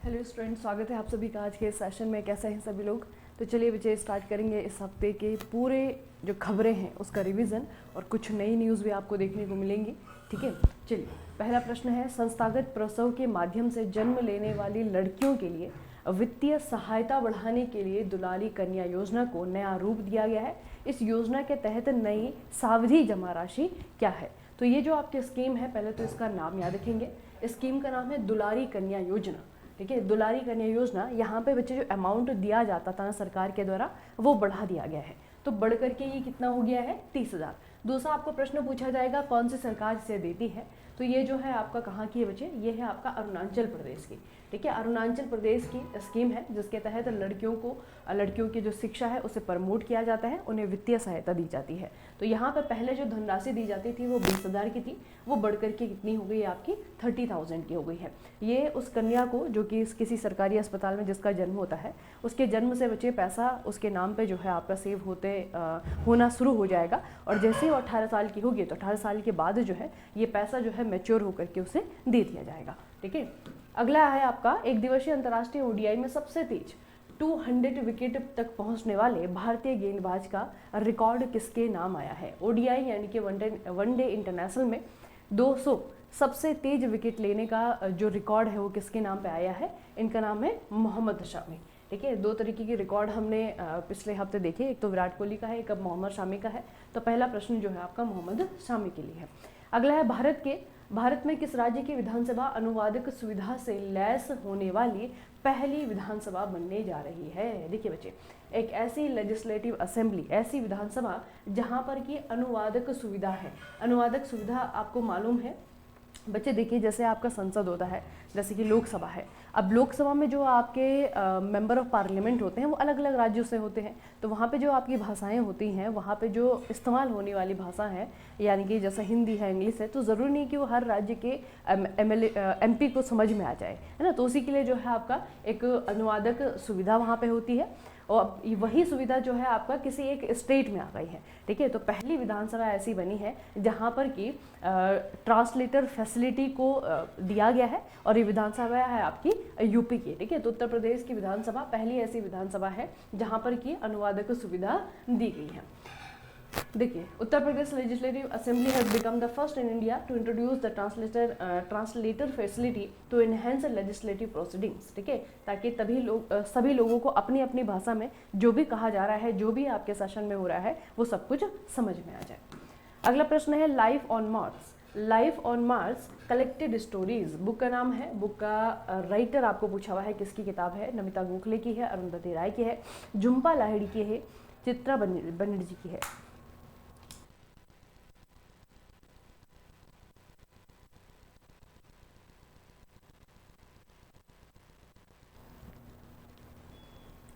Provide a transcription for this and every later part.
Hello student, स्वागत है आप सभी का आज के सेशन में। कैसे हैं सभी लोग? तो चलिए बच्चे स्टार्ट करेंगे इस हफ्ते के पूरे जो खबरें हैं उसका रिवीजन, और कुछ नई न्यूज़ भी आपको देखने को मिलेंगी। ठीक है, चलिए पहला प्रश्न है, संस्थागत प्रसव के माध्यम से जन्म लेने वाली लड़कियों के लिए वित्तीय सहायता बढ़ाने के लिए दुलारी कन्या योजना को नया रूप दिया गया है। इस योजना के तहत नई सावधि जमा राशि क्या है? तो ये जो आपकी स्कीम है, पहले तो इसका नाम याद रखेंगे। स्कीम का नाम है दुलारी कन्या योजना। ठीक है, दुलारी कन्या योजना, यहाँ पे बच्चे जो अमाउंट दिया जाता था ना सरकार के द्वारा, वो बढ़ा दिया गया है। तो बढ़ करके ये कितना हो गया है? 30,000। दूसरा आपको प्रश्न पूछा जाएगा कौन सी सरकार इसे देती है? तो ये जो है आपका कहाँ की है बच्चे? ये है आपका अरुणाचल प्रदेश की। ठीक है, अरुणाचल प्रदेश की स्कीम है जिसके तहत लड़कियों की जो शिक्षा है उसे प्रमोट किया जाता है, उन्हें वित्तीय सहायता दी जाती है। तो यहाँ पर पहले जो धनराशि दी जाती थी वो 20,000 की थी, वो बढ़ करके कितनी हो गई आपकी? 30,000 की हो गई है। ये उस कन्या को जो कि किसी सरकारी अस्पताल में जिसका जन्म होता है, उसके जन्म से बच्चे पैसा उसके नाम पे जो है आपका सेव होना शुरू हो जाएगा। और जैसे ही वो 18 साल की होगी तो 18 साल के बाद जो है ये पैसा जो है मैच्योर होकर के उसे दे दिया जाएगा। ठीक है, अगला है आपका, एक दिवसीय अंतर्राष्ट्रीय ओडीआई में सबसे तेज 200 विकेट तक पहुंचने वाले भारतीय गेंदबाज का रिकॉर्ड किसके नाम आया है? ओडीआई यानी कि वनडे इंटरनेशनल में 200 सबसे तेज विकेट लेने का जो रिकॉर्ड है वो किसके नाम पे आया है? इनका नाम है मोहम्मद शामी। ठीक है, दो तरीके के रिकॉर्ड हमने पिछले हफ्ते देखे, एक तो विराट कोहली का है, एक अब मोहम्मद शामी का है। तो पहला प्रश्न जो है आपका मोहम्मद शामी के लिए है। अगला है, भारत में किस राज्य की विधानसभा अनुवादक सुविधा से लैस होने वाली पहली विधानसभा बनने जा रही है? देखिए बच्चे, एक ऐसी लेजिस्लेटिव असेंबली, ऐसी विधानसभा जहां पर की अनुवादक सुविधा है। अनुवादक सुविधा आपको मालूम है बच्चे, देखिए जैसे आपका संसद होता है, जैसे कि लोकसभा है। अब लोकसभा में जो आपके मेंबर ऑफ पार्लियामेंट होते हैं वो अलग अलग राज्यों से होते हैं। तो वहाँ पे जो आपकी भाषाएं होती हैं, वहाँ पे जो इस्तेमाल होने वाली भाषा है, यानी कि जैसे हिंदी है, इंग्लिश है, तो ज़रूरी नहीं कि वो हर राज्य के एमपी को समझ में आ जाए, है ना। तो उसी के लिए जो है आपका एक अनुवादक सुविधा वहाँ पे होती है, और वही सुविधा जो है आपका किसी एक स्टेट में आ गई है। ठीक है, तो पहली विधानसभा ऐसी बनी है जहाँ पर कि ट्रांसलेटर फैसिलिटी को दिया गया है, और ये विधानसभा है आपकी यूपी की। ठीक है, तो उत्तर प्रदेश की विधानसभा पहली ऐसी विधानसभा है जहाँ पर कि अनुवादक सुविधा दी गई है। देखिए, Uttar Pradesh legislative assembly has become the first in India to introduce the translator facility to enhance legislative proceedings. ठीक है, ताकि सभी लोगों को अपनी अपनी भाषा में जो भी कहा जा रहा है, जो भी आपके सेशन में हो रहा है, वो सब कुछ समझ में आ जाए। अगला प्रश्न है, life on Mars collected stories book का नाम है। बुक का राइटर आपको पूछा हुआ है, किसकी किताब है? नमिता गोखले की है, अरुंधति राय की है, झुम्पा लाहिड़ी की है, चित्रा बनर्जी की है।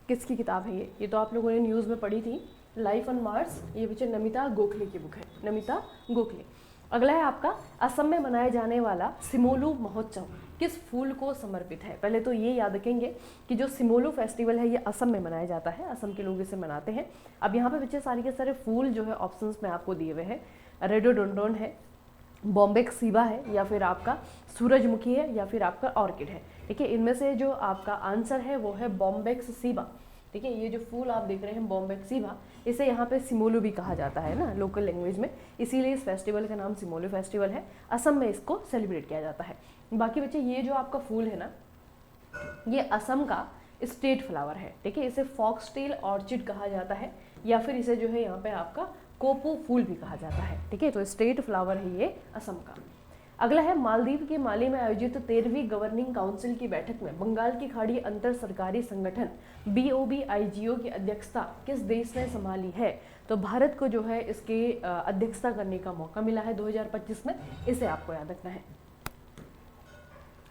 किसकी किताब है ये तो आप लोगों ने न्यूज़ में पढ़ी थी। लाइफ ऑन मार्स, ये बच्चे नमिता गोखले की बुक है, नमिता गोखले। अगला है आपका, असम में मनाया जाने वाला सिमोलू महोत्सव किस फूल को समर्पित है? पहले तो ये याद रखेंगे कि जो सिमोलू फेस्टिवल है ये असम में मनाया जाता है, असम के लोग इसे मनाते हैं। अब यहाँ पे बच्चे सारे के सारे फूल जो है ऑप्शंस में आपको दिए हुए हैं। रेडोडोंडोन है, बॉम्बेक्सीबा है, या फिर आपका सूरजमुखी है, या फिर आपका ऑर्किड है। ठीक है, इनमें से जो आपका आंसर है वो है बॉम्बेक्सीबा। ठीक है, ये जो फूल आप देख रहे हैं बॉम्बेक्सीबा, इसे यहाँ पे सिमोलू भी कहा जाता है ना लोकल लैंग्वेज में, इसीलिए इस फेस्टिवल का नाम सिमोलू फेस्टिवल है। असम में इसको सेलिब्रेट किया जाता है। बाकी बच्चे, ये जो आपका फूल है ना, ये असम का स्टेट फ्लावर है। ठीक है, इसे फॉक्सटेल ऑर्चिड कहा जाता है, या फिर इसे जो है यहाँ पे आपका कोपू फूल भी कहा जाता है। ठीक है, तो स्टेट फ्लावर है ये असम का। अगला है, मालदीव के माले में आयोजित 13वीं गवर्निंग काउंसिल की बैठक में बंगाल की खाड़ी अंतर सरकारी संगठन BOBIGO की अध्यक्षता किस देश ने संभाली है? तो भारत को जो है इसकी अध्यक्षता करने का मौका मिला है 2025 में, इसे आपको याद रखना है।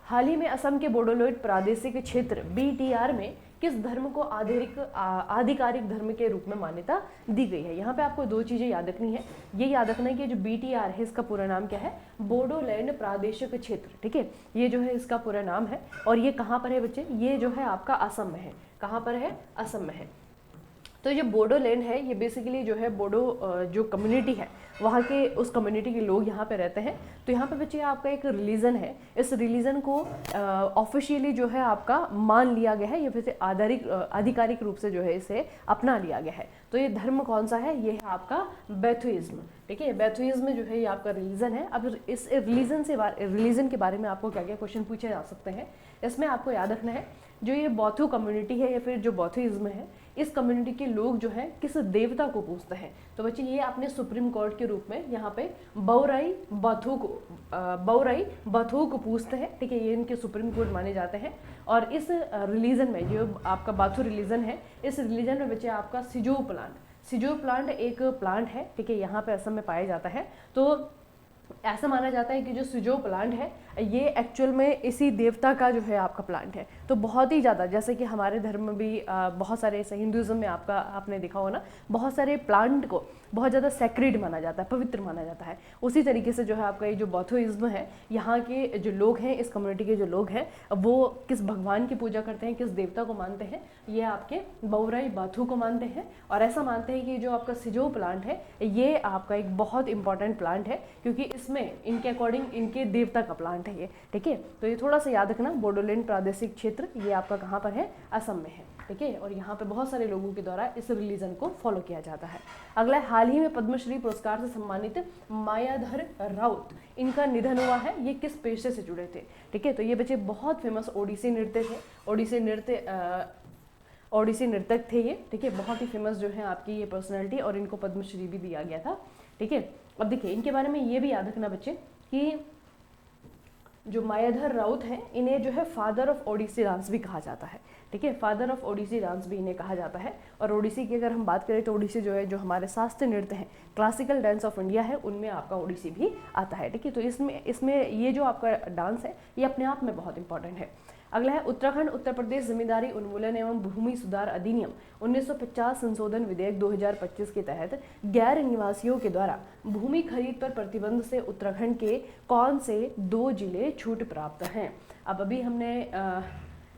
हाल ही में असम के बोडोलैंड प्रादेशिक क्षेत्र BTR में किस धर्म को आधिकारिक धर्म के रूप में मान्यता दी गई है? यहाँ पे आपको दो चीज़ें याद रखनी है। ये याद रखना है कि जो BTR है इसका पूरा नाम क्या है? बोडोलैंड प्रादेशिक क्षेत्र। ठीक है, ये जो है इसका पूरा नाम है, और ये कहाँ पर है बच्चे? ये जो है आपका असम में है। कहाँ पर है? असम में है। तो ये बोडोलैंड है, ये बेसिकली जो है बोडो जो कम्युनिटी है वहाँ के उस कम्युनिटी के लोग यहाँ पे रहते हैं। तो यहाँ पे बच्चे आपका एक रिलीजन है, इस रिलीजन को ऑफिशियली जो है आपका मान लिया गया है या फिर आधिकारिक रूप से जो है इसे अपना लिया गया है। तो ये धर्म कौन सा है, ये है आपका बैथुइज्म। ठीक है, बैथुइज्म जो है ये आपका रिलीजन है। अब इस रिलीजन के बारे में आपको क्या क्या क्वेश्चन पूछे जा सकते हैं, इसमें आपको याद रखना है जो ये बौद्धो कम्युनिटी है या फिर जो बौद्धिज्म है, इस कम्युनिटी के लोग जो हैं किस देवता को पूजते हैं। तो बच्चे ये आपने सुप्रीम कोर्ट के रूप में यहाँ पे बौराई बथु को पूजते हैं। ठीक है, ये इनके सुप्रीम कोर्ट माने जाते हैं। और इस रिलीजन में जो आपका बाथु रिलीजन है, इस रिलीजन में बच्चे आपका सिजो प्लांट एक प्लांट है। ठीक है, यहाँ पे असम में पाया जाता है। तो ऐसा माना जाता है कि जो सिजो प्लांट है ये एक्चुअल में इसी देवता का जो है आपका प्लांट है। तो बहुत ही ज़्यादा, जैसे कि हमारे धर्म में भी बहुत सारे ऐसे हिंदुज़म में आपने देखा हो ना, बहुत सारे प्लांट को बहुत ज़्यादा सेक्रेड माना जाता है, पवित्र माना जाता है। उसी तरीके से जो है आपका ये जो बौद्धोइज्म है, यहाँ के जो लोग हैं, इस कम्युनिटी के जो लोग हैं, वो किस भगवान की पूजा करते हैं, किस देवता को मानते हैं, ये आपके बौराई बाथु को मानते हैं। और ऐसा मानते हैं कि जो आपका सिजो प्लांट है ये आपका एक बहुत इंपॉर्टेंट प्लांट है, क्योंकि इसमें इनके अकॉर्डिंग इनके देवता का प्लांट है ये। ठीक है, तो ये थोड़ा सा याद रखना। बोडोलैंड प्रादेशिक क्षेत्र ये आपका कहाँ पर है, असम में है। ठीक है, और यहाँ पे बहुत सारे लोगों के द्वारा इस रिलीजन को फॉलो किया जाता है। अगला, हाल ही में पद्मश्री पुरस्कार से सम्मानित मायाधर राउत, इनका निधन हुआ है। ये किस पेशे से जुड़े थे। ठीक है, तो ये बच्चे बहुत फेमस ओडिसी नृत्य थे, ओडिसी नर्तक थे ये। ठीक है, बहुत ही फेमस जो है आपकी ये पर्सनैलिटी, और इनको पद्मश्री भी दिया गया था। ठीक है, अब देखिए इनके बारे में ये भी याद रखना बच्चे कि जो मायाधर राउत हैं, इन्हें जो है फादर ऑफ ओडिसी डांस भी कहा जाता है। ठीक है, फादर ऑफ ओडिसी डांस भी इन्हें कहा जाता है। और ओडिसी की अगर हम बात करें तो ओडिसी जो है, जो हमारे शास्त्रीय नृत्य हैं, क्लासिकल डांस ऑफ इंडिया है, उनमें आपका ओडिसी भी आता है। ठीक है, तो इसमें ये जो आपका डांस है ये अपने आप में बहुत इंपॉर्टेंट है। अगला है उत्तराखंड उत्तर प्रदेश जमींदारी उन्मूलन एवं भूमि सुधार अधिनियम 1950 संशोधन विधेयक 2025 के तहत गैर निवासियों के द्वारा भूमि खरीद पर प्रतिबंध से उत्तराखंड के कौन से 2 जिले छूट प्राप्त हैं। अब अभी हमने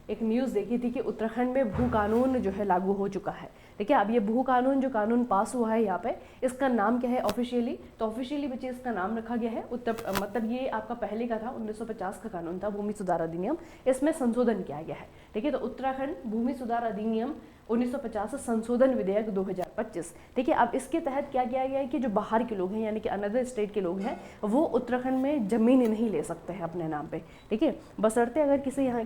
एक न्यूज़ देखी थी कि उत्तराखंड में भू कानून जो है लागू हो चुका है। ठीक है, अब ये भू कानून जो कानून पास हुआ है यहाँ पे, इसका नाम क्या है ऑफिशियली, तो ऑफिशियली बच्चे इसका नाम रखा गया है मतलब ये आपका पहले का था, 1950 का कानून था भूमि सुधार अधिनियम, इसमें संशोधन किया गया है। ठीक है, तो उत्तराखंड भूमि सुधार अधिनियम 1950 संशोधन विधेयक 2025। ठीक है, अब इसके तहत क्या किया गया है कि जो बाहर के लोग हैं, यानी कि अनदर स्टेट के लोग हैं, वो उत्तराखंड में ज़मीन नहीं ले सकते हैं अपने नाम पे। ठीक है, बशर्ते अगर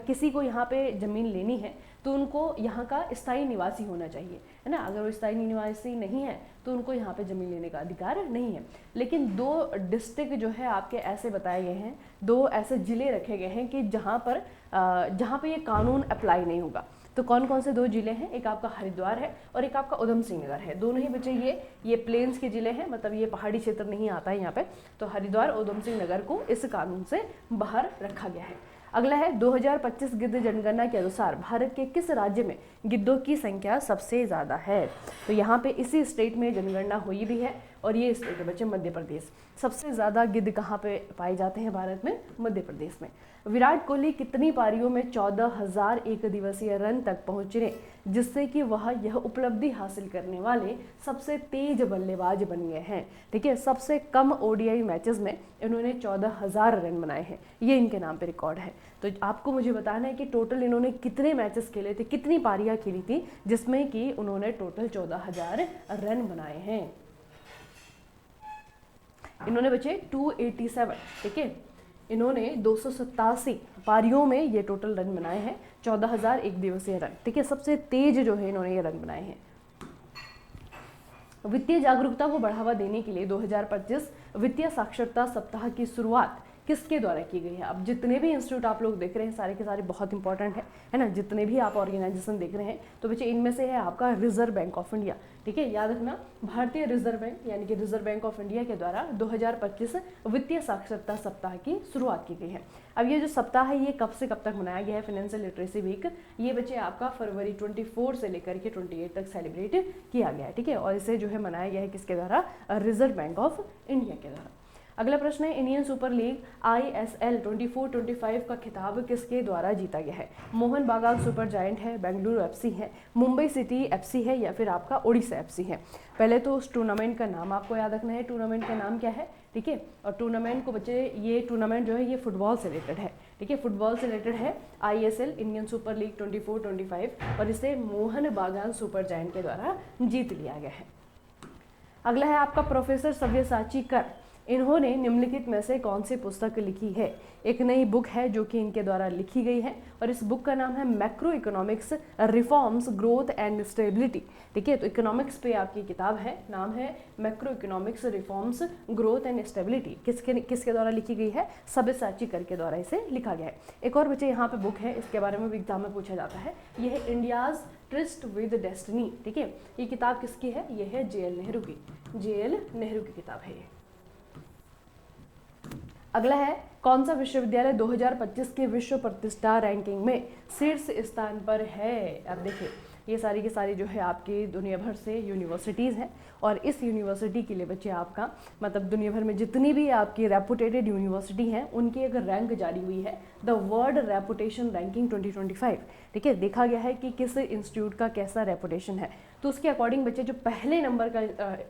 किसी को यहाँ पे ज़मीन लेनी है तो उनको यहाँ का स्थायी निवासी होना चाहिए, है ना। अगर वो स्थायी निवासी नहीं है तो उनको यहाँ पे ज़मीन लेने का अधिकार नहीं है। लेकिन 2 डिस्ट्रिक्ट जो है आपके ऐसे बताए गए हैं, 2 ऐसे ज़िले रखे गए हैं कि जहाँ पे ये कानून अप्लाई नहीं होगा। तो कौन कौन से 2 जिले हैं, एक आपका हरिद्वार है और एक आपका उधम सिंह नगर है। दोनों ही बच्चे ये प्लेन्स के जिले हैं, मतलब ये पहाड़ी क्षेत्र नहीं आता है यहाँ पे। तो हरिद्वार और उधम सिंह नगर को इस कानून से बाहर रखा गया है। अगला है 2025 गिद्ध जनगणना के अनुसार भारत के किस राज्य में गिद्धों की संख्या सबसे ज़्यादा है। तो यहाँ पे इसी स्टेट में जनगणना हुई भी है, और ये स्टेट है बच्चे मध्य प्रदेश। सबसे ज़्यादा गिद्ध कहाँ पे पाए जाते हैं भारत में, मध्य प्रदेश में। विराट कोहली कितनी पारियों में 14,000 एक दिवसीय रन तक पहुँचने, जिससे कि वह यह उपलब्धि हासिल करने वाले सबसे तेज बल्लेबाज बन गए हैं। ठीक है, सबसे कम ओडीआई मैचेस में इन्होंने 14,000 रन बनाए हैं, ये इनके नाम पे रिकॉर्ड है। तो आपको मुझे बताना है कि टोटल इन्होंने कितने मैचेस खेले थे, कितनी पारियां खेली थी, जिसमें कि उन्होंने टोटल 14,000 रन बनाए हैं। इन्होंने बचे 287। ठीक है, इन्होंने 287 पारियों में ये टोटल रन बनाए हैं, 14,000 एक दिवसीय रन। ठीक है, सबसे तेज जो है इन्होंने ये रन बनाए हैं। वित्तीय जागरूकता को बढ़ावा देने के लिए 2025 वित्तीय साक्षरता सप्ताह की शुरुआत किसके द्वारा की गई है। अब जितने भी इंस्टीट्यूट आप लोग देख रहे हैं सारे के सारे बहुत इंपॉर्टेंट है ना। जितने भी आप ऑर्गेनाइजेशन देख रहे हैं तो बच्चे इनमें से है आपका रिजर्व बैंक ऑफ इंडिया। ठीक है, याद रखना, भारतीय रिजर्व बैंक यानी कि रिजर्व बैंक ऑफ इंडिया के द्वारा 2025 वित्तीय साक्षरता सप्ताह की शुरुआत की गई है। अब ये जो सप्ताह है ये कब से कब तक मनाया गया है, फाइनेंशियल लिटरेसी वीक, ये बच्चे आपका फरवरी 24 से लेकर के 28 तक सेलिब्रेट किया गया है। ठीक है, और इसे जो है मनाया गया है किसके द्वारा, रिजर्व बैंक ऑफ इंडिया के द्वारा। अगला प्रश्न है, इंडियन सुपर लीग ISL 24-25 का खिताब किसके द्वारा जीता गया है? मोहन बागान सुपर जायंट है, बेंगलुरु FC है, मुंबई सिटी FC है, या फिर आपका ओडिशा FC है? पहले तो उस टूर्नामेंट का नाम आपको याद रखना है, टूर्नामेंट का नाम क्या है, ठीक है। और टूर्नामेंट को बच्चे, ये टूर्नामेंट जो है ये फुटबॉल से रिलेटेड है, ठीक है, फुटबॉल से रिलेटेड है, ISL इंडियन सुपर लीग 24-25, और इसे मोहन बागान सुपर जायंट के द्वारा जीत लिया गया है। अगला है आपका प्रोफेसर सव्यसाची कर, इन्होंने निम्नलिखित में से कौन सी पुस्तक लिखी है? एक नई बुक है जो कि इनके द्वारा लिखी गई है, और इस बुक का नाम है macro economics reforms growth and stability, ठीक है। तो इकोनॉमिक्स पे आपकी किताब है, नाम है macro economics reforms growth and stability. किसके द्वारा लिखी गई है? सव्यसाची कर के द्वारा इसे लिखा गया है। एक और बच्चे यहाँ पे बुक है, इसके बारे में भी एग्जाम में पूछा जाता है, यह है इंडियाज ट्रिस्ट विद डेस्टिनी, ठीक है। ये किताब किसकी है? ये है JL नेहरू की, JL नेहरू की किताब है ये। अगला है, कौन सा विश्वविद्यालय 2025 के विश्व प्रतिष्ठा रैंकिंग में शीर्ष स्थान पर है? अब देखिए, ये सारी की सारी जो है आपकी दुनिया भर से यूनिवर्सिटीज़ हैं, और इस यूनिवर्सिटी के लिए बच्चे आपका मतलब दुनिया भर में जितनी भी आपकी रेपुटेटेड यूनिवर्सिटी हैं उनकी एक रैंक जारी हुई है, द वर्ल्ड रेपुटेशन रैंकिंग 2025, ठीक है। देखा गया है कि किस इंस्टीट्यूट का कैसा रेपुटेशन है, तो उसके अकॉर्डिंग बच्चे जो पहले नंबर का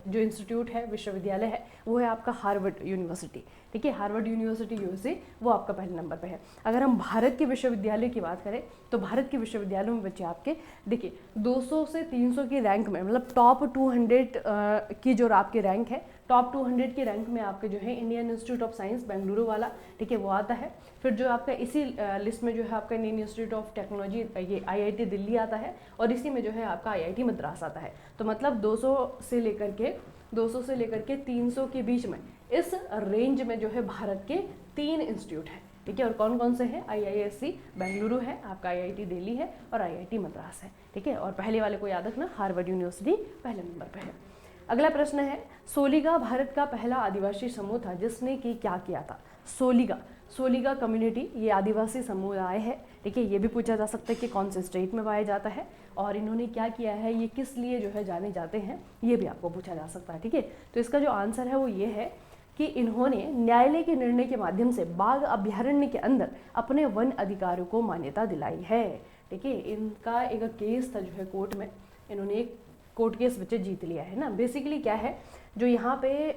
जो इंस्टीट्यूट है, विश्वविद्यालय है, वो है आपका हार्वर्ड यूनिवर्सिटी, ठीक है। हार्वर्ड यूनिवर्सिटी USA वो आपका पहले नंबर पे है। अगर हम भारत के विश्वविद्यालय की बात करें तो भारत के विश्वविद्यालयों में बच्चे आपके देखिए 200 से 300 की रैंक में, मतलब टॉप 200 की जो आपकी रैंक है, टॉप 200 की रैंक में आपके जो है Indian institute of science Bengaluru वाला, ठीक है, वो आता है। फिर जो आपका इसी लिस्ट में जो है आपका इंडियन इंस्टीट्यूट ऑफ टेक्नोलॉजी, ये IIT दिल्ली आता है, और इसी में जो है आपका IIT मद्रास आता है। तो मतलब 200 से लेकर के 300 के बीच में इस रेंज में जो है भारत के 3 इंस्टीट्यूट हैं, ठीक है। और कौन कौन से हैं? IISc बेंगलुरु है, आपका IIT दिल्ली है, और IIT मद्रास है, ठीक है। और पहले वाले को याद रखना, हार्वर्ड यूनिवर्सिटी पहले नंबर पे है। अगला प्रश्न है, सोलिगा भारत का पहला आदिवासी समूह था जिसने कि क्या किया था? सोलिगा कम्युनिटी ये आदिवासी समुदाय है, ठीक है। ये भी पूछा जा सकता है कि कौन से स्टेट में पाया जाता है और इन्होंने क्या किया है, ये किस लिए जो है जाने जाते हैं, ये भी आपको पूछा जा सकता है, ठीक है। तो इसका जो आंसर है वो ये है कि इन्होंने न्यायालय के निर्णय के माध्यम से बाघ अभ्यारण्य के अंदर अपने वन अधिकारों को मान्यता दिलाई है, ठीक है। इनका एक केस था जो है कोर्ट में, इन्होंने एक कोर्ट केस बच्चे जीत लिया है ना। बेसिकली क्या है, जो यहाँ पे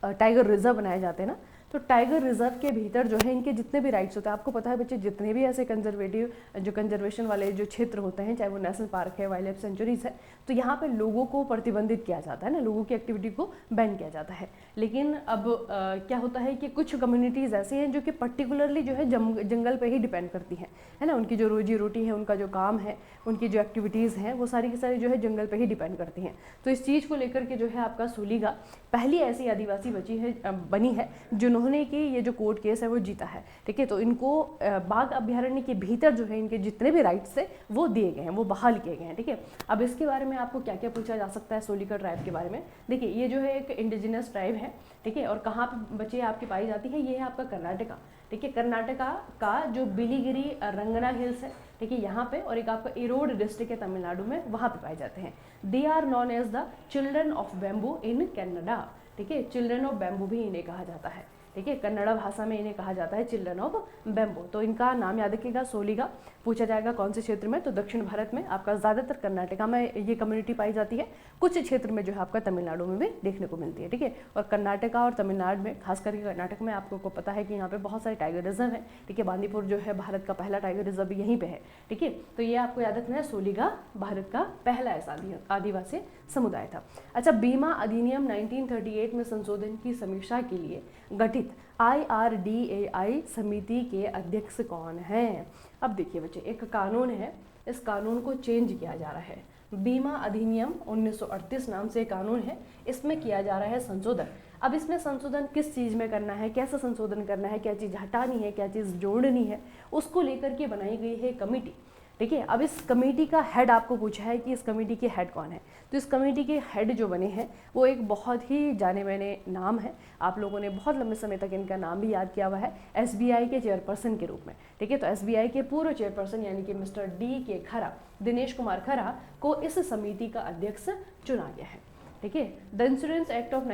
टाइगर रिजर्व बनाए जाते हैं ना, तो टाइगर रिजर्व के भीतर जो है इनके जितने भी राइट्स होते हैं, आपको पता है बच्चे, जितने भी ऐसे कंजर्वेशन वाले जो क्षेत्र होते हैं, चाहे वो नेशनल पार्क है, वाइल्ड लाइफ सेंचुरीज है, तो यहाँ पे लोगों को प्रतिबंधित किया जाता है ना, लोगों की एक्टिविटी को बैन किया जाता है। लेकिन अब क्या होता है कि कुछ कम्युनिटीज़ ऐसी हैं जो कि पर्टिकुलरली जो है जंगल पे ही डिपेंड करती हैं, है ना। उनकी जो रोजी रोटी है, उनका जो काम है, उनकी जो एक्टिविटीज़ हैं, वो सारी की सारी जो है जंगल पे ही डिपेंड करती हैं। तो इस चीज़ को लेकर के जो है आपका सोलिगा पहली ऐसी आदिवासी बनी है जिन्होंने कि ये जो कोर्ट केस है वो जीता है, ठीक है। तो इनको बाघ अभ्यारण्य के भीतर जो है इनके जितने भी राइट्स थे वो दिए गए हैं, वो बहाल किए गए हैं, ठीक है। अब इसके बारे में आपको क्या क्या पूछा जा सकता है सोलिगा ट्राइब के बारे में? देखिए, ये जो है एक इंडिजिनस ट्राइब है, ठीक है। और कहाँ पे बच्चे आपकी पाई जाती है? ये है आपका कर्नाटका, ठीक है। कर्नाटका का जो बिलीगिरी रंगना हिल्स है, ठीक है, यहाँ पे, और एक आपका इरोड डिस्ट्रिक्ट है तमिलनाडु में, वहाँ पे पाए जाते हैं। They are known as the children of bamboo in Canada, ठीक है। चिल्ड्रन ऑफ बैम्बू भी इन्हें कहा जाता है, ठीक है। कन्नड़ा भाषा में इन्हें कहा जाता है चिल्ड्रन ऑफ बैम्बू। तो इनका नाम याद रखिएगा, सोलिगा। पूछा जाएगा कौन से क्षेत्र में, तो दक्षिण भारत में आपका ज़्यादातर कर्नाटका में ये कम्युनिटी पाई जाती है, कुछ क्षेत्र में जो है आपका तमिलनाडु में भी देखने को मिलती है, ठीक है। और कर्नाटका और तमिलनाडु में, खास करके कर्नाटक में, आपको पता है कि यहाँ पे बहुत सारे टाइगर रिजर्व हैं, ठीक है। बांदीपुर जो है भारत का पहला टाइगर रिजर्व भी यहीं पे है, ठीक है। तो ये आपको याद रखना है, सोलिगा भारत का पहला ऐसा आदिवासी समुदाय था। अच्छा, बीमा अधिनियम 1938 में संशोधन की समीक्षा के लिए गठित IRDAI समिति के अध्यक्ष कौन हैं? अब देखिए बच्चे, एक कानून है, इस कानून को चेंज किया जा रहा है। बीमा अधिनियम 1938 नाम से कानून है, इसमें किया जा रहा है संशोधन। अब इसमें संशोधन किस चीज़ में करना है, कैसा संशोधन करना है, क्या चीज़ हटानी है, क्या चीज़ जोड़नी है, उसको लेकर के बनाई गई है कमेटी, ठीक है। अब इस कमेटी का हेड आपको पूछा है कि इस कमेटी के हेड कौन है, तो इस कमेटी के हेड जो बने हैं वो एक बहुत ही जाने माने नाम है, आप लोगों ने बहुत लंबे समय तक इनका नाम भी याद किया हुआ है, SBI के चेयरपर्सन के रूप में, ठीक है। तो SBI के पूर्व चेयरपर्सन यानी कि मिस्टर DK खरा, दिनेश कुमार खरा को इस समिति का अध्यक्ष चुना गया है, ठीक है। The insurance act of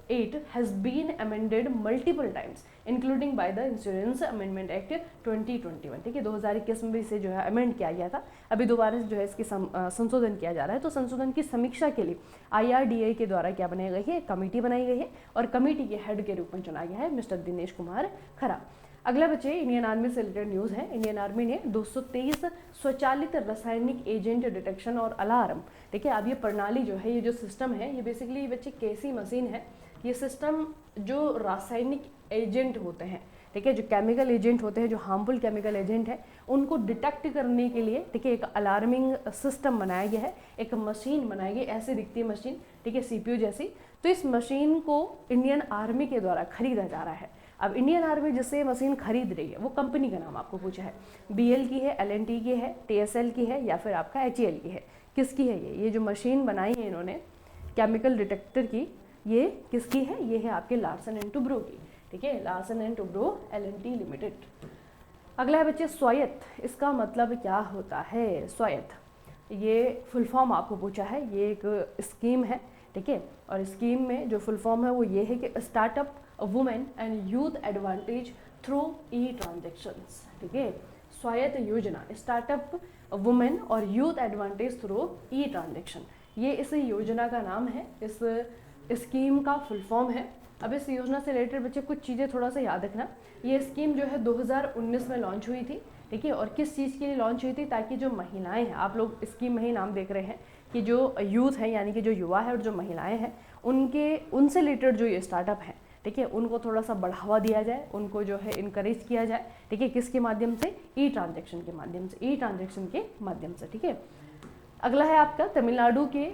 8 has been amended multiple times including by the Insurance Amendment Act 2021। ठीक है, 2021 में भी इसे जो है अमेंड किया गया था, अभी दोबारा जो है इसकी संशोधन किया जा रहा है। तो संशोधन की समीक्षा के लिए IRDA के द्वारा क्या बनाई गई है, एक कमेटी बनाई गई है और कमेटी के हेड के रूप में चुना गया है मिस्टर दिनेश कुमार खरा। अगला बच्चे इंडियन आर्मी से रिलेटेड न्यूज़ है। इंडियन आर्मी ने 223 स्वचालित रासायनिक एजेंट डिटेक्शन और अलार्म, ठीक है, अब ये प्रणाली जो है, ये जो सिस्टम है, ये बेसिकली बच्चे कैसी मशीन है, ये सिस्टम जो रासायनिक एजेंट होते हैं, ठीक है, जो केमिकल एजेंट होते हैं, जो हार्मफुल केमिकल एजेंट है, उनको डिटेक्ट करने के लिए, ठीक है, एक अलार्मिंग सिस्टम बनाया गया है, एक मशीन बनाई गई, ऐसे दिखती है मशीन, ठीक है, CPU जैसी। तो इस मशीन को इंडियन आर्मी के द्वारा खरीदा जा रहा है। अब इंडियन आर्मी जिससे मशीन खरीद रही है वो कंपनी का नाम आपको पूछा है, BL की है, LNT की है, TSL की है या फिर आपका HAL की है, किसकी है ये जो मशीन बनाई है इन्होंने केमिकल डिटेक्टर की, ये किसकी है, ये है आपके लार्सन एंड टुब्रो की, ठीक है, Larsen and Toubro LNT limited. अगला है बच्चे स्वायत्त, इसका मतलब क्या होता है स्वायत्त, ये फुल फॉर्म आपको पूछा है, ये एक स्कीम है, ठीक है, और स्कीम में जो फुल फॉर्म है वो ये है कि startup women and youth advantage through e transactions, ठीक है, स्वायत्त योजना, स्टार्टअप वुमेन और यूथ एडवांटेज थ्रू E-ट्रांजेक्शन, ये इस योजना का नाम है, इस स्कीम का फुल फॉर्म है। अब इस योजना से रिलेटेड बच्चे कुछ चीज़ें थोड़ा सा याद रखना। ये स्कीम जो है 2019 में लॉन्च हुई थी, ठीक है, और किस चीज़ के लिए लॉन्च हुई थी, ताकि जो महिलाएं हैं, आप लोग स्कीम में ही नाम देख रहे हैं कि जो यूथ है यानी कि जो युवा है और जो महिलाएं हैं उनसे रिलेटेड जो ये स्टार्टअप है, ठीक है, उनको थोड़ा सा बढ़ावा दिया जाए, उनको जो है इनकरेज किया जाए, ठीक है, किसके माध्यम से, E-ट्रांजेक्शन के माध्यम से, E-ट्रांजेक्शन के माध्यम से, ठीक है। अगला है आपका तमिलनाडु के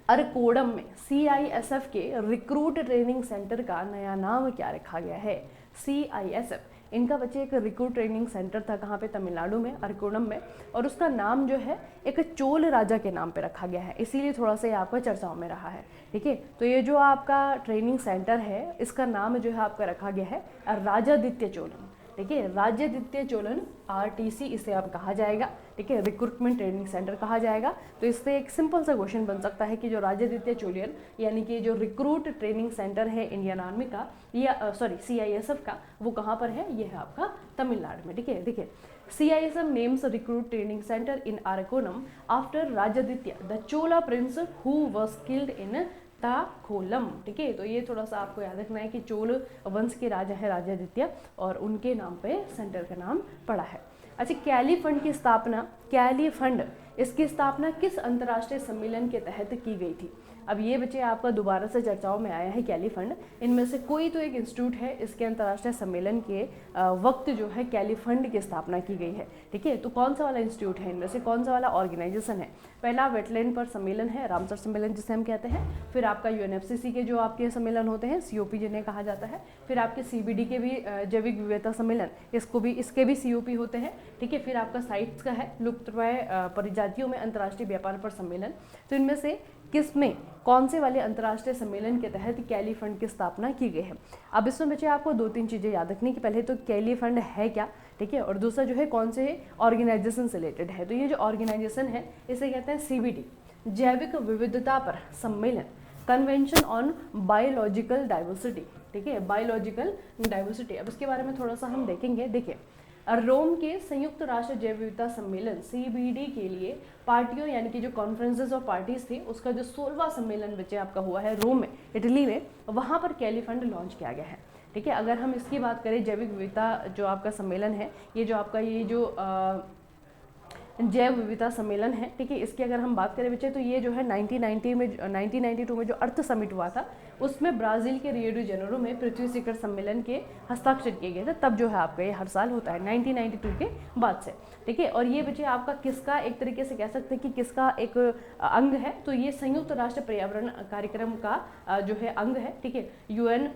अरकोडम में CISF के रिक्रूट ट्रेनिंग सेंटर का नया नाम क्या रखा गया है, CISF, इनका बच्चे एक रिक्रूट ट्रेनिंग सेंटर था, कहाँ पे, तमिलनाडु में, अरकोडम में, और उसका नाम जो है एक चोल राजा के नाम पे रखा गया है, इसीलिए थोड़ा सा ये आपका चर्चाओं में रहा है, ठीक है। तो ये जो आपका ट्रेनिंग सेंटर है, इसका नाम जो है आपका रखा गया है राजादित्य चोलन, ठीक है, राजादित्य चोलन RTC इसे आप कहा जाएगा, ठीक है, रिक्रूटमेंट ट्रेनिंग सेंटर कहा जाएगा। तो इससे एक सिंपल सा क्वेश्चन बन सकता है कि जो राजादित्य चोलियन यानी कि जो रिक्रूट ट्रेनिंग सेंटर है इंडियन आर्मी का, या CISF का, वो कहाँ पर है, ये है आपका तमिलनाडु में, ठीक है। देखिए, CISF names recruit training centre in Arakkonam after Rajaditya the Chola prince who was killed in Takkolam, ठीक है। तो ये थोड़ा सा आपको याद रखना है कि चोल वंश के राजा है राजादित्य और उनके नाम पे सेंटर का नाम पड़ा है। अच्छा, कैली फंड की स्थापना, कैली फंड, इसकी स्थापना किस अंतर्राष्ट्रीय सम्मेलन के तहत की गई थी। अब ये बच्चे आपका दोबारा से चर्चाओं में आया है कैली फंड, इनमें से कोई तो एक इंस्टीट्यूट है, इसके अंतर्राष्ट्रीय सम्मेलन के वक्त जो है कैली फंड की स्थापना की गई है, ठीक है। तो कौन सा वाला इंस्टीट्यूट है, इनमें से कौन सा वाला ऑर्गेनाइजेशन है। पहला वेटलैंड पर सम्मेलन है, रामसर सम्मेलन जिसे हम कहते हैं, फिर आपका UNFCCC के जो आपके सम्मेलन होते हैं COP जिन्हें कहा जाता है, फिर आपके CBD के भी जैविक विविधता सम्मेलन, इसके भी COP होते हैं, ठीक है। फिर आपका साइट्स का है लुप्तप्राय प्रजातियों में अंतर्राष्ट्रीय व्यापार पर सम्मेलन। तो इनमें से किसमें, कौन से वाले अंतर्राष्ट्रीय सम्मेलन के तहत कैली फंड की स्थापना की गई है। अब इसमें बच्चे आपको दो तीन चीज़ें याद रखनी कि पहले तो कैली फंड है क्या, ठीक है, और दूसरा जो है कौन से ऑर्गेनाइजेशन से रिलेटेड है। तो ये जो ऑर्गेनाइजेशन है इसे कहते हैं CBD, जैविक विविधता पर सम्मेलन, कन्वेंशन ऑन बायोलॉजिकल डाइवर्सिटी, ठीक है, बायोलॉजिकल डाइवर्सिटी। अब इसके बारे में थोड़ा सा हम देखेंगे। देखिए, रोम के संयुक्त राष्ट्र जैव विविधता सम्मेलन CBD के लिए पार्टियों यानी कि जो कॉन्फ्रेंसेस ऑफ पार्टीज थी उसका जो 16वां सम्मेलन बच्चे आपका हुआ है रोम में, इटली में, वहाँ पर कैली फंड लॉन्च किया गया है, ठीक है। अगर हम इसकी बात करें, जैविक विविधता जो आपका सम्मेलन है, ये जो आपका ये जो जैव विविधता सम्मेलन है, ठीक है, इसकी अगर हम बात करें बच्चे तो ये जो है 1992 में जो अर्थ समिट हुआ था उसमें ब्राज़ील के रियो डी जेनेरो में पृथ्वी शिखर सम्मेलन के हस्ताक्षर किए गए थे। तब जो है आपका ये हर साल होता है 1992 के बाद से, ठीक है। और ये बच्चे आपका किसका एक तरीके से कह सकते हैं कि किसका एक अंग है, तो ये संयुक्त राष्ट्र पर्यावरण कार्यक्रम का जो है अंग है, ठीक है।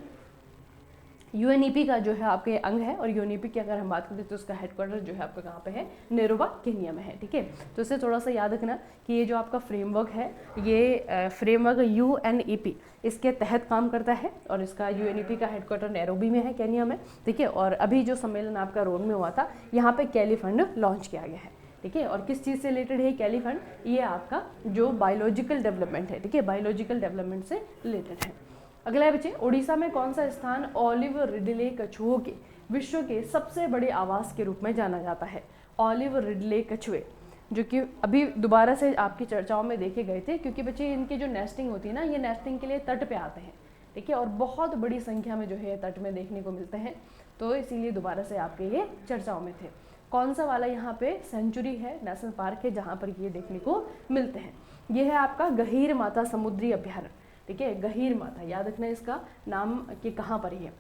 UNEP का जो है आपके अंग है, और UNEP की अगर हम बात करें तो उसका हेडक्वार्टर जो है आपका कहाँ पे है, नेरोबा केन्या में है, ठीक है। तो इसे थोड़ा सा याद रखना कि ये जो आपका फ्रेमवर्क है, ये फ्रेमवर्क UNEP इसके तहत काम करता है, और इसका UNEP का हेडक्वार्टर नैरोबी में है, केन्या में, ठीक है। और अभी जो सम्मेलन आपका रोम में हुआ था, यहाँ पे कैली फंड लॉन्च किया गया है, ठीक है। और किस चीज़ से रिलेटेड है कैली फंड, ये आपका जो बायोलॉजिकल डेवलपमेंट है, ठीक है, बायोलॉजिकल डेवलपमेंट से रिलेटेड है। अगला है बच्चे, उड़ीसा में कौन सा स्थान ऑलिव रिडले कछुओं के विश्व के सबसे बड़े आवास के रूप में जाना जाता है। ऑलिव रिडले कछुए जो कि अभी दोबारा से आपकी चर्चाओं में देखे गए थे, क्योंकि बच्चे इनकी जो नेस्टिंग होती है ना, ये नेस्टिंग के लिए तट पे आते हैं, ठीक है, और बहुत बड़ी संख्या में जो है तट में देखने को मिलते हैं, तो इसीलिए दोबारा से आपके ये चर्चाओं में थे। कौन सा वाला यहाँ पे सेंचुरी है, नेशनल पार्क है जहाँ पर ये देखने को मिलते हैं। ये है आपका गहीर माता समुद्री अभ्यारण्य, ठीक है, गहीर माता, याद रखना इसका नाम कि कहाँ पर है।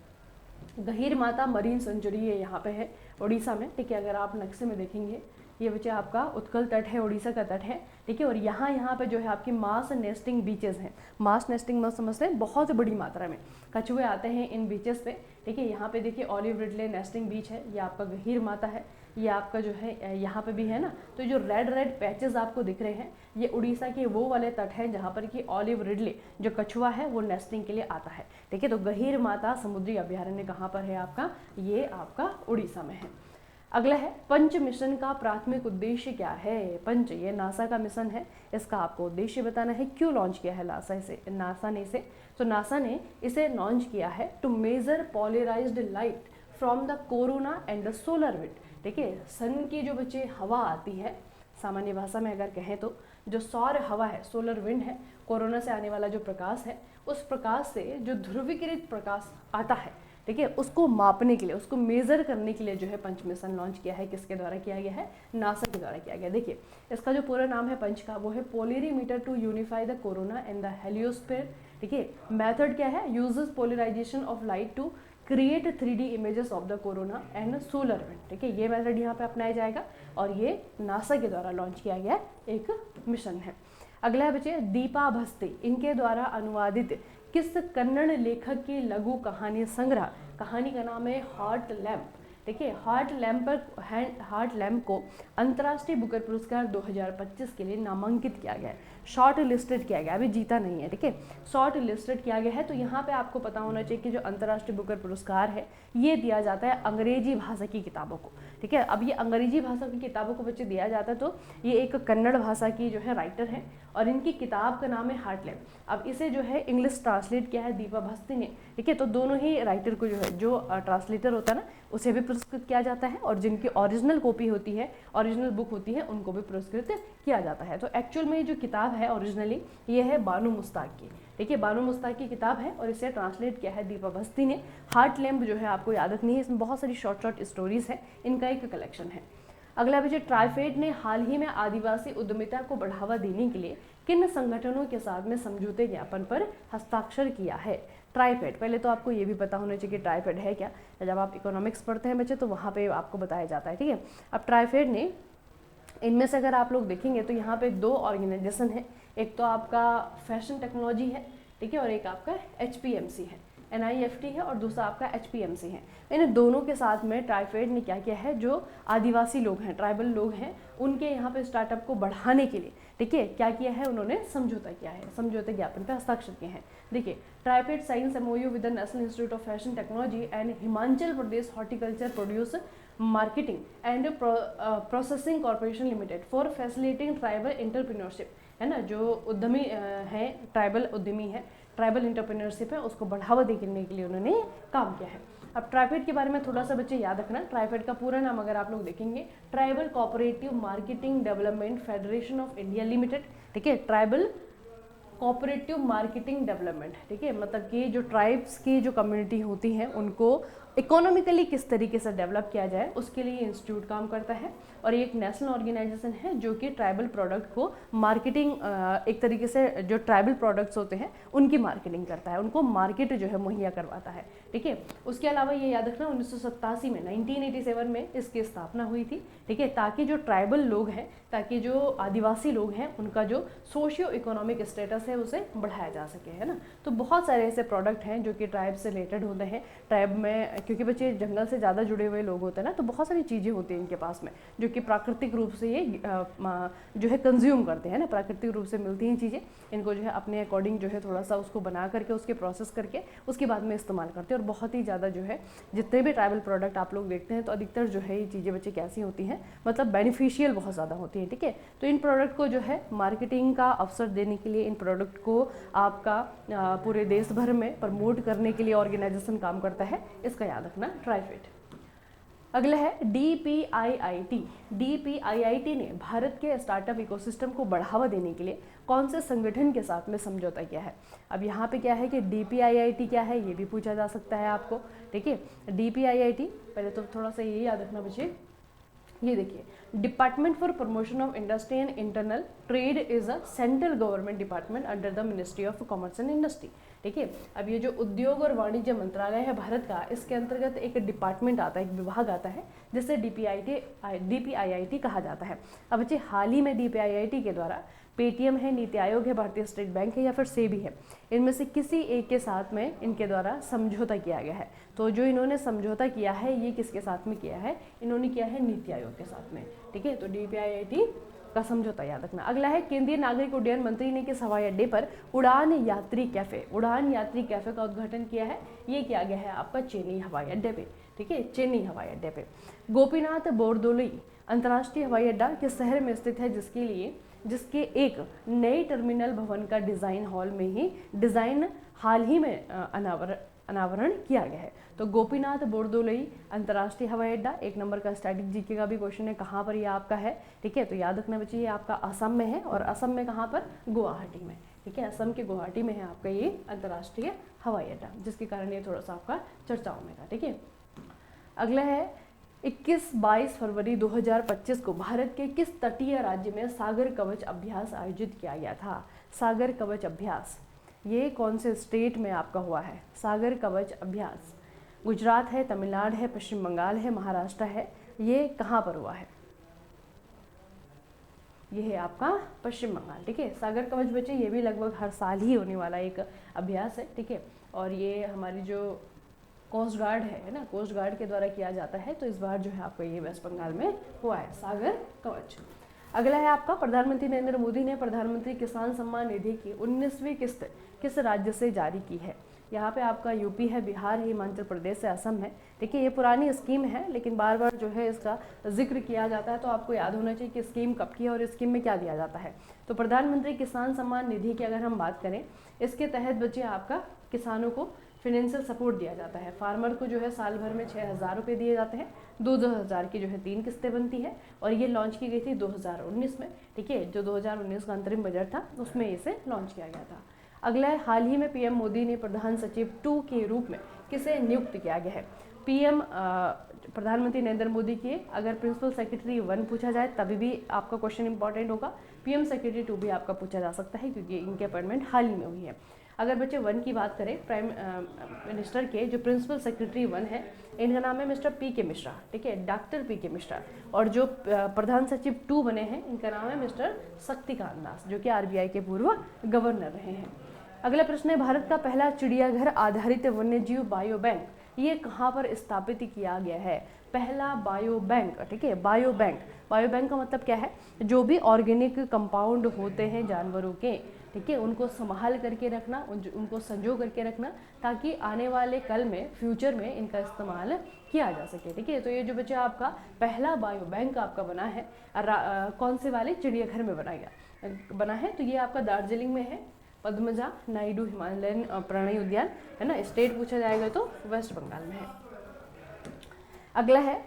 गहीर माता मरीन सेंचुरी ये यहाँ पे है उड़ीसा में, ठीक है। अगर आप नक्शे में देखेंगे, ये बच्चे आपका उत्कल तट है, उड़ीसा का तट है, ठीक है। और यहाँ पे जो है आपकी मास नेस्टिंग बीचेस हैं। मास नेस्टिंग मत समझते हैं, बहुत बड़ी मात्रा में कछुए आते हैं इन बीचेस पे, ठीक है। यहाँ पे देखिए ऑलिव रिडले नेस्टिंग बीच है, ये आपका गहीर माता है, ये आपका जो है यहाँ पे भी है ना। तो जो रेड रेड पैचेस आपको दिख रहे हैं, ये उड़ीसा के वो वाले तट हैं जहाँ पर कि ऑलिव रिडले जो कछुआ है वो नेस्टिंग के लिए आता है, ठीक है। तो गहीर माता समुद्री अभ्यारण्य कहाँ पर है आपका, ये आपका उड़ीसा में है। अगला है पंच मिशन का प्राथमिक उद्देश्य क्या है। पंच ये नासा का मिशन है, इसका आपको उद्देश्य बताना है। क्यों लॉन्च किया है नासा ने इसे, तो नासा ने इसे लॉन्च किया है to measure polarised light from the corona and the solar wind, ठीक है। सन की जो बच्चे हवा आती है, सामान्य भाषा में अगर कहें तो जो सौर हवा है, सोलर विंड है, कोरोना से आने वाला जो प्रकाश है, उस प्रकाश से जो ध्रुवीकृत प्रकाश आता है, ठीक है, उसको मापने के लिए, उसको मेजर करने के लिए जो है पंच मिशन लॉन्च किया है। किसके द्वारा किया गया है, नासा के द्वारा किया गया। देखिए इसका जो पूरा नाम है पंच का, वो है polarimeter to unify the corona and the heliosphere, ठीक है। मेथड क्या है, uses polarization of light to create 3D images of the corona and solar wind, ठीक है। ये मेथड यहाँ पे अपनाया जाएगा और ये नासा के द्वारा लॉन्च किया गया एक मिशन है। अगला है बच्चे दीपा अवस्थी, इनके द्वारा अनुवादित किस कन्नड़ लेखक की लघु कहानी संग्रह, कहानी का नाम है हार्ट लैम्प, ठीक है। हार्ट लैम्प को अंतर्राष्ट्रीय बुकर पुरस्कार 2025 के लिए नामांकित किया गया है, शॉर्ट लिस्टेड किया गया, अभी जीता नहीं है, ठीक है, शॉर्ट लिस्टेड किया गया है। तो यहाँ पे आपको पता होना चाहिए कि जो अंतर्राष्ट्रीय बुकर पुरस्कार है ये दिया जाता है अंग्रेजी भाषा की किताबों को, ठीक है। अब ये अंग्रेजी भाषा की किताबों को बच्चे दिया जाता है, तो ये एक कन्नड़ भाषा की जो है राइटर है और इनकी किताब का नाम है हार्ट लैम्प। अब इसे जो है इंग्लिश ट्रांसलेट किया है दीपा अवस्थी ने, ठीक है। तो दोनों ही राइटर को जो है, जो ट्रांसलेटर होता है ना, उसे भी पुरस्कृत किया जाता है और जिनकी ओरिजिनल कॉपी होती है, ओरिजिनल बुक होती है, उनको भी पुरस्कृत किया जाता है। तो एक्चुअल में जो किताब है ओरिजिनली ये है बानू मुश्ताक की, ठीक है, बानू मुश्ताक की किताब है और इसे ट्रांसलेट किया है दीपा अवस्थी ने। हार्ट लैम्प जो है आपको याद रखनी है, इसमें बहुत सारी शॉर्ट स्टोरीज है, इनका एक कलेक्शन है। अगला विषय, ट्राइफेड ने हाल ही में आदिवासी उद्यमिता को बढ़ावा देने के लिए किन संगठनों के साथ में समझौते ज्ञापन पर हस्ताक्षर किया है। ट्राइफेड, पहले तो आपको ये भी पता होना चाहिए कि ट्राइफेड है क्या, जब आप इकोनॉमिक्स पढ़ते हैं बच्चे तो वहाँ पे आपको बताया जाता है, ठीक है। अब ट्राइफेड ने, इनमें से अगर आप लोग देखेंगे तो यहाँ पे दो ऑर्गेनाइजेशन है, एक तो आपका फैशन टेक्नोलॉजी है, ठीक है, और एक आपका HPMC है, NIFT है, और दूसरा आपका HPMC है। इन दोनों के साथ में ट्राइफेड ने क्या किया है, जो आदिवासी लोग हैं, ट्राइबल लोग हैं, उनके यहाँ पे स्टार्टअप को बढ़ाने के लिए, ठीक है, क्या किया है, उन्होंने समझौता किया है, समझौते ज्ञापन पे हस्ताक्षर किए हैं। देखिए, TRIFED science MOU with the national institute of fashion technology and Himachal Pradesh horticulture produce marketing and processing corporation limited for facilitating tribal entrepreneurship, है ना, जो उद्यमी हैं, ट्राइबल उद्यमी है, ट्राइबल एंटरप्रेन्योरशिप है, उसको बढ़ावा देने के लिए उन्होंने काम किया है। अब ट्राइफेड के बारे में थोड़ा सा बच्चे याद रखना, ट्राइफेड का पूरा नाम अगर आप लोग देखेंगे, tribal cooperative marketing development federation of India limited, ठीक है, ट्राइबल कोऑपरेटिव मार्केटिंग डेवलपमेंट, ठीक है, मतलब कि जो ट्राइब्स की जो कम्युनिटी होती हैं उनको इकोनॉमिकली किस तरीके से डेवलप किया जाए, उसके लिए इंस्टीट्यूट काम करता है। और ये एक नेशनल ऑर्गेनाइजेशन है जो कि ट्राइबल प्रोडक्ट को मार्केटिंग, एक तरीके से जो ट्राइबल प्रोडक्ट्स होते हैं उनकी मार्केटिंग करता है, उनको मार्केट जो है मुहैया करवाता है, ठीक है। उसके अलावा ये याद रखना 1987 में 1987 में इसकी स्थापना हुई थी, ठीक है, ताकि जो ट्राइबल लोग हैं, ताकि जो आदिवासी लोग हैं, उनका जो सोशियो इकोनॉमिक स्टेटस है उसे बढ़ाया जा सके, है ना। तो बहुत सारे ऐसे प्रोडक्ट हैं जो कि ट्राइब से रिलेटेड होते हैं, ट्राइब में क्योंकि बच्चे जंगल से ज़्यादा जुड़े हुए लोग होते हैं ना, तो बहुत सारी चीज़ें होती हैं इनके पास में जो कि प्राकृतिक रूप से ये जो है कंज्यूम करते हैं ना, प्राकृतिक रूप से मिलती हैं चीज़ें, इनको जो है अपने अकॉर्डिंग जो है थोड़ा सा उसको बना करके उसके प्रोसेस करके उसके बाद में इस्तेमाल करते हैं। और बहुत ही ज़्यादा जो है जितने भी ट्राइबल प्रोडक्ट आप लोग देखते हैं तो अधिकतर जो है ये चीज़ें बच्चे कैसी होती हैं, मतलब बेनिफिशियल बहुत ज़्यादा होती हैं। ठीक है, तो इन प्रोडक्ट को जो है मार्केटिंग का अवसर देने के लिए, इन प्रोडक्ट को आपका पूरे देश भर में प्रमोट करने के लिए ऑर्गेनाइजेशन काम करता है, इसका याद रखना, ट्राइफेड। अगला है DPIIT। DPIIT ने भारत के स्टार्टअप इकोसिस्टम को बढ़ावा देने के लिए कौन से संगठन के साथ में समझौता किया है? अब यहाँ पे क्या है कि DPIIT क्या है, ये भी पूछा जा सकता है आपको। ठीक है, DPIIT पहले तो थोड़ा सा ये याद रखना बच्चे, ये देखिए, department for promotion of industry and internal trade is a central government department under the ministry of commerce and industry. ठीक है, अब ये जो उद्योग और वाणिज्य मंत्रालय है भारत का, इसके अंतर्गत एक डिपार्टमेंट आता है, एक विभाग आता है जिसे DPIIT कहा जाता है। अब बच्चे हाल ही में DPIIT के द्वारा पेटीएम है, नीति आयोग है, भारतीय स्टेट बैंक है या फिर सेबी है, इनमें से किसी एक के साथ में इनके द्वारा समझौता किया गया है। तो जो इन्होंने समझौता किया है ये किसके साथ में किया है? इन्होंने किया है नीति आयोग के साथ में। ठीक है, तो DPIIT का समझौता याद रखना। अगला है केंद्रीय नागरिक उड्डयन मंत्री ने किस हवाई अड्डे पर उड़ान यात्री कैफे का उद्घाटन किया है? ये किया गया है आपका चेन्नई हवाई अड्डे पे। ठीक है, चेन्नई हवाई अड्डे पे। गोपीनाथ बोरदोलोई अंतर्राष्ट्रीय हवाई अड्डा किस शहर में स्थित है, जिसके एक नए टर्मिनल भवन का डिजाइन हाल ही में अनावरण किया गया है? तो गोपीनाथ बोरदोलोई अंतर्राष्ट्रीय हवाई अड्डा, एक नंबर का स्टैटिक जीके का भी क्वेश्चन है, कहाँ पर ये आपका है? ठीक है, तो याद रखना बच्चे, ये आपका असम में है, और असम में कहाँ पर? गुवाहाटी में। ठीक है, असम के गुवाहाटी में है आपका ये अंतर्राष्ट्रीय हवाई अड्डा, जिसके कारण ये थोड़ा सा आपका चर्चाओं में था। ठीक है, अगला है 21-22 फरवरी 2025 को भारत के किस तटीय राज्य में सागर कवच अभ्यास आयोजित किया गया था? सागर कवच अभ्यास ये कौन से स्टेट में आपका हुआ है? सागर कवच अभ्यास गुजरात है, तमिलनाडु है, पश्चिम बंगाल है, महाराष्ट्र है, ये कहाँ पर हुआ है? ये है आपका पश्चिम बंगाल। ठीक है, सागर कवच बच्चे ये भी लगभग हर साल ही होने वाला एक अभ्यास है। ठीक है, और ये हमारी जो कोस्ट गार्ड है ना, कोस्ट गार्ड के द्वारा किया जाता है, तो इस बार जो है आपको ये वेस्ट बंगाल में हुआ है सागर कवच। अगला है आपका प्रधानमंत्री नरेंद्र मोदी ने प्रधानमंत्री किसान सम्मान निधि की 19वीं किस्त किस राज्य से जारी की है? यहाँ पे आपका यूपी है, बिहार है, हिमाचल प्रदेश है, असम है। देखिए, ये पुरानी स्कीम है लेकिन बार बार जो है इसका जिक्र किया जाता है, तो आपको याद होना चाहिए कि स्कीम कब की है और स्कीम में क्या दिया जाता है। तो प्रधानमंत्री किसान सम्मान निधि की अगर हम बात करें, इसके तहत बच्चे आपका किसानों को फाइनेंशियल सपोर्ट दिया जाता है। फार्मर को जो है साल भर में 6,000 रुपये दिए जाते हैं, 2,000 की जो है 3 किस्तें बनती है, और ये लॉन्च की गई थी 2019 में। ठीक है, जो 2019 का अंतरिम बजट था उसमें इसे लॉन्च किया गया था। अगला है, हाल ही में पीएम मोदी ने प्रधान सचिव 2 के रूप में किसे नियुक्त किया गया है? पीएम प्रधानमंत्री नरेंद्र मोदी के अगर प्रिंसिपल सेक्रेटरी 1 पूछा जाए तभी भी आपका क्वेश्चन इंपॉर्टेंट होगा, पीएम सेक्रेटरी 2 भी आपका पूछा जा सकता है क्योंकि इनके अपॉइंटमेंट हाल ही में हुई है। अगर बच्चे 1 की बात करें, प्राइम मिनिस्टर के जो प्रिंसिपल सेक्रेटरी 1 है, इनका नाम है मिस्टर पी.के. मिश्रा। ठीक है, डॉक्टर पी.के. मिश्रा। और जो प्रधान सचिव 2 बने हैं, इनका नाम है मिस्टर शक्तिकांत दास, जो कि आरबीआई के पूर्व गवर्नर रहे हैं। अगला प्रश्न है, भारत का पहला चिड़ियाघर आधारित वन्यजीव बायो बैंक ये कहाँ पर स्थापित किया गया है? पहला बायो बैंक। ठीक है, बायो बैंक का मतलब क्या है? जो भी ऑर्गेनिक कंपाउंड होते हैं जानवरों के, ठीक है, उनको संभाल करके रखना, उनको संजो करके रखना, ताकि आने वाले कल में, फ्यूचर में इनका इस्तेमाल किया जा सके। ठीक है, तो ये जो बच्चा आपका पहला बायो बैंक आपका बना है, कौन से वाले चिड़ियाघर में बना है? तो ये आपका दार्जिलिंग में है, पद्मजा नायडू हिमालयन प्राणी उद्यान है ना। स्टेट पूछा जाएगा तो वेस्ट बंगाल में है। अगला है,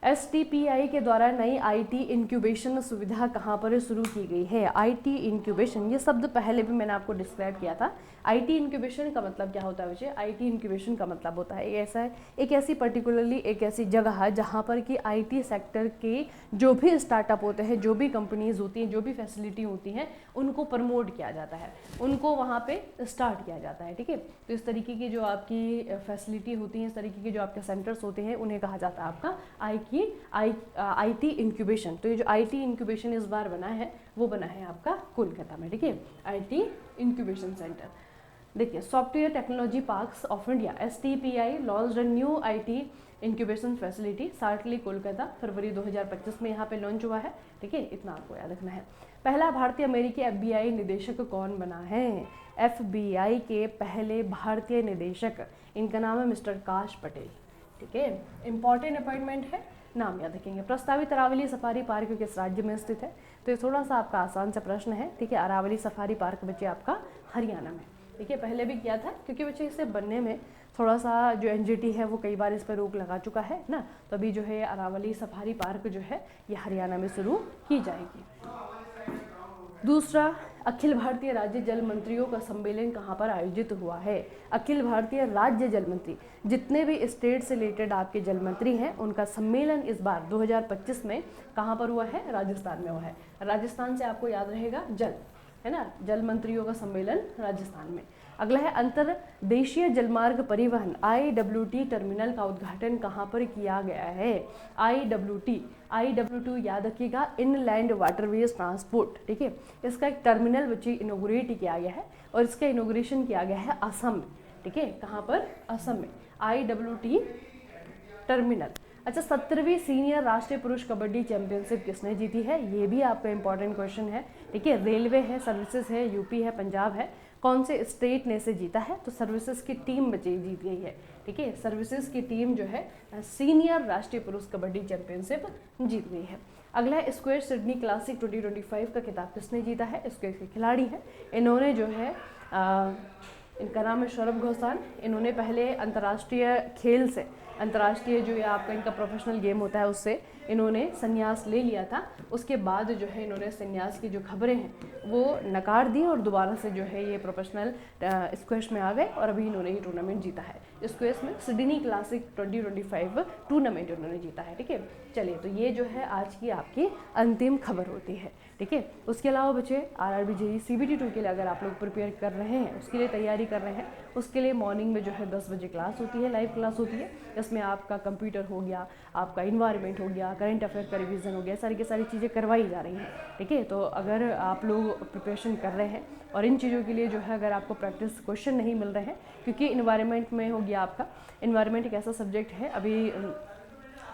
STPI के द्वारा नई IT इंक्यूबेशन सुविधा कहाँ पर शुरू की गई है? IT इंक्यूबेशन, ये शब्द पहले भी मैंने आपको डिस्क्राइब किया था। IT इंक्यूबेशन का मतलब क्या होता है बच्चे? IT इंक्यूबेशन का मतलब होता है एक ऐसी पर्टिकुलरली एक ऐसी जगह है जहाँ पर कि IT सेक्टर के जो भी स्टार्टअप होते हैं, जो भी कंपनीज होती हैं, जो भी फैसिलिटी होती हैं, उनको प्रमोट किया जाता है, उनको वहाँ पे स्टार्ट किया जाता है। ठीक है, तो इस तरीके की जो आपकी फैसिलिटी होती है, इस तरीके के जो आपके सेंटर्स होते हैं, उन्हें कहा जाता है आपका IT इंक्यूबेशन। तो ये जो IT इंक्यूबेशन इस बार बना है, वो बना है आपका कोलकाता में। ठीक है, IT इंक्यूबेशन सेंटर। देखिए, software technology parks of India STPI launched a new IT incubation facility सार्टली कोलकाता, फरवरी 2025 में यहाँ पे लॉन्च हुआ है। ठीक है, इतना आपको याद रखना है। पहला भारतीय अमेरिकी FBI निदेशक कौन बना है? FBI के पहले भारतीय निदेशक, इनका नाम है मिस्टर काश पटेल। ठीक है, इंपॉर्टेंट अपॉइंटमेंट है, नाम याद रखेंगे। प्रस्तावित अरावली सफारी पार्क किस राज्य में स्थित है? तो ये थोड़ा सा आपका आसान सा प्रश्न है। ठीक है, अरावली सफारी पार्क बच्चे आपका हरियाणा में। ठीक है, पहले भी किया था क्योंकि बच्चे इसे बनने में थोड़ा सा जो NGT है वो कई बार इस पर रोक लगा चुका है ना, तो अभी जो है अरावली सफारी पार्क जो है ये हरियाणा में शुरू की जाएगी। दूसरा, अखिल भारतीय राज्य जल मंत्रियों का सम्मेलन कहाँ पर आयोजित हुआ है? अखिल भारतीय राज्य जल मंत्री, जितने भी स्टेट से रिलेटेड आपके जल मंत्री हैं उनका सम्मेलन इस बार 2025 में कहाँ पर हुआ है? राजस्थान में हुआ है। राजस्थान से आपको याद रहेगा जल, है ना, जल मंत्रियों का सम्मेलन राजस्थान में। अगला है अंतरदेशीय जलमार्ग परिवहन IWT टर्मिनल का उद्घाटन कहाँ पर किया गया है? IWT याद रखिएगा, इनलैंड वाटरवेज ट्रांसपोर्ट। ठीक है, इसका एक टर्मिनल बच्चे इनोग्रेट किया गया है और इसका इनोग्रेशन किया गया है असम में। ठीक है, कहाँ पर? असम में IWT टर्मिनल। अच्छा, 17वीं सीनियर राष्ट्रीय पुरुष कबड्डी चैंपियनशिप किसने जीती है? ये भी आपका इंपॉर्टेंट क्वेश्चन है। ठीक है, रेलवे है, सर्विसेज है, यूपी है, पंजाब है, कौन से स्टेट ने इसे जीता है? तो सर्विसेज की टीम बची जीत गई है। ठीक है, सर्विसेज की टीम जो है सीनियर राष्ट्रीय पुरुष कबड्डी चैंपियनशिप जीत गई है। अगला है स्क्वैश सिडनी क्लासिक 2025 का खिताब किसने जीता है? स्क्वैश के खिलाड़ी हैं, इन्होंने जो है इनका नाम है सौरभ घोषाल। इन्होंने पहले अंतर्राष्ट्रीय खेल से, अंतर्राष्ट्रीय जो है आपका इनका प्रोफेशनल गेम होता है उससे इन्होंने संन्यास ले लिया था। उसके बाद जो है इन्होंने संन्यास की जो खबरें हैं वो नकार दी और दोबारा से जो है ये प्रोफेशनल स्क्वैश में आ गए और अभी इन्होंने ये टूर्नामेंट जीता है। स्क्वैश में सिडनी क्लासिक 2025 टूर्नामेंट उन्होंने जीता है। ठीक है, चलिए, तो ये जो है आज की आपकी अंतिम खबर होती है। ठीक है, उसके अलावा बच्चे RRB JEE CBT 2 के लिए अगर आप लोग प्रिपेयर कर रहे हैं, उसके लिए तैयारी कर रहे हैं, उसके लिए मॉर्निंग में जो है 10 बजे क्लास होती है, लाइव क्लास होती है। इसमें आपका कंप्यूटर हो गया, आपका इन्वायरमेंट हो गया, करंट अफेयर का रिवीजन हो गया, सारी की सारी चीज़ें करवाई जा रही हैं। ठीक है, तो अगर आप लोग प्रिपरेशन कर रहे हैं और इन चीज़ों के लिए जो है अगर आपको प्रैक्टिस क्वेश्चन नहीं मिल रहे हैं, क्योंकि इन्वायरमेंट में हो गया आपका, इन्वायरमेंट एक ऐसा सब्जेक्ट है अभी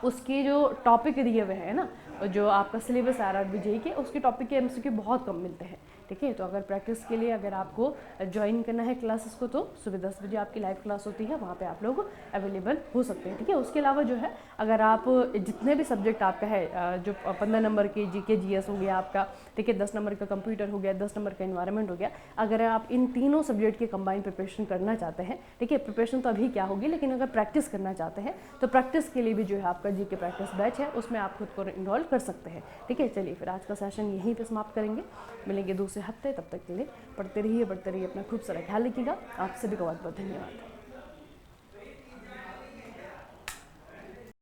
उसके जो टॉपिक दिए हुए हैं ना, जो आपका सिलेबस RRB JEE के, उसके टॉपिक के MCQ बहुत कम मिलते हैं। ठीक है, तो अगर प्रैक्टिस के लिए अगर आपको ज्वाइन करना है क्लासेस को तो सुबह 10 बजे आपकी लाइव क्लास होती है, वहाँ पे आप लोग अवेलेबल हो सकते हैं। ठीक है, उसके अलावा जो है अगर आप जितने भी सब्जेक्ट आपका है, जो 15 नंबर के GK GS हो गया आपका, ठीक है, 10 नंबर का कंप्यूटर हो गया, 10 नंबर का इन्वायरमेंट हो गया, अगर आप इन तीनों सब्जेक्ट की कंबाइंड प्रिपरेशन करना चाहते हैं, ठीक है, प्रिपरेशन तो अभी क्या होगी, लेकिन अगर प्रैक्टिस करना चाहते हैं तो प्रैक्टिस के लिए भी जो है आपका GK प्रैक्टिस बैच है, उसमें आप खुद को इनरोल कर सकते हैं। ठीक है, चलिए फिर आज का सेशन यहीं पे समाप्त करेंगे, मिलेंगे दूसरे हफ्ते। तब तक के लिए पढ़ते रहिए, बढ़ते रहिए, अपना खूब सारा ख्याल रखिएगा। आप सभी का बहुत बहुत धन्यवाद।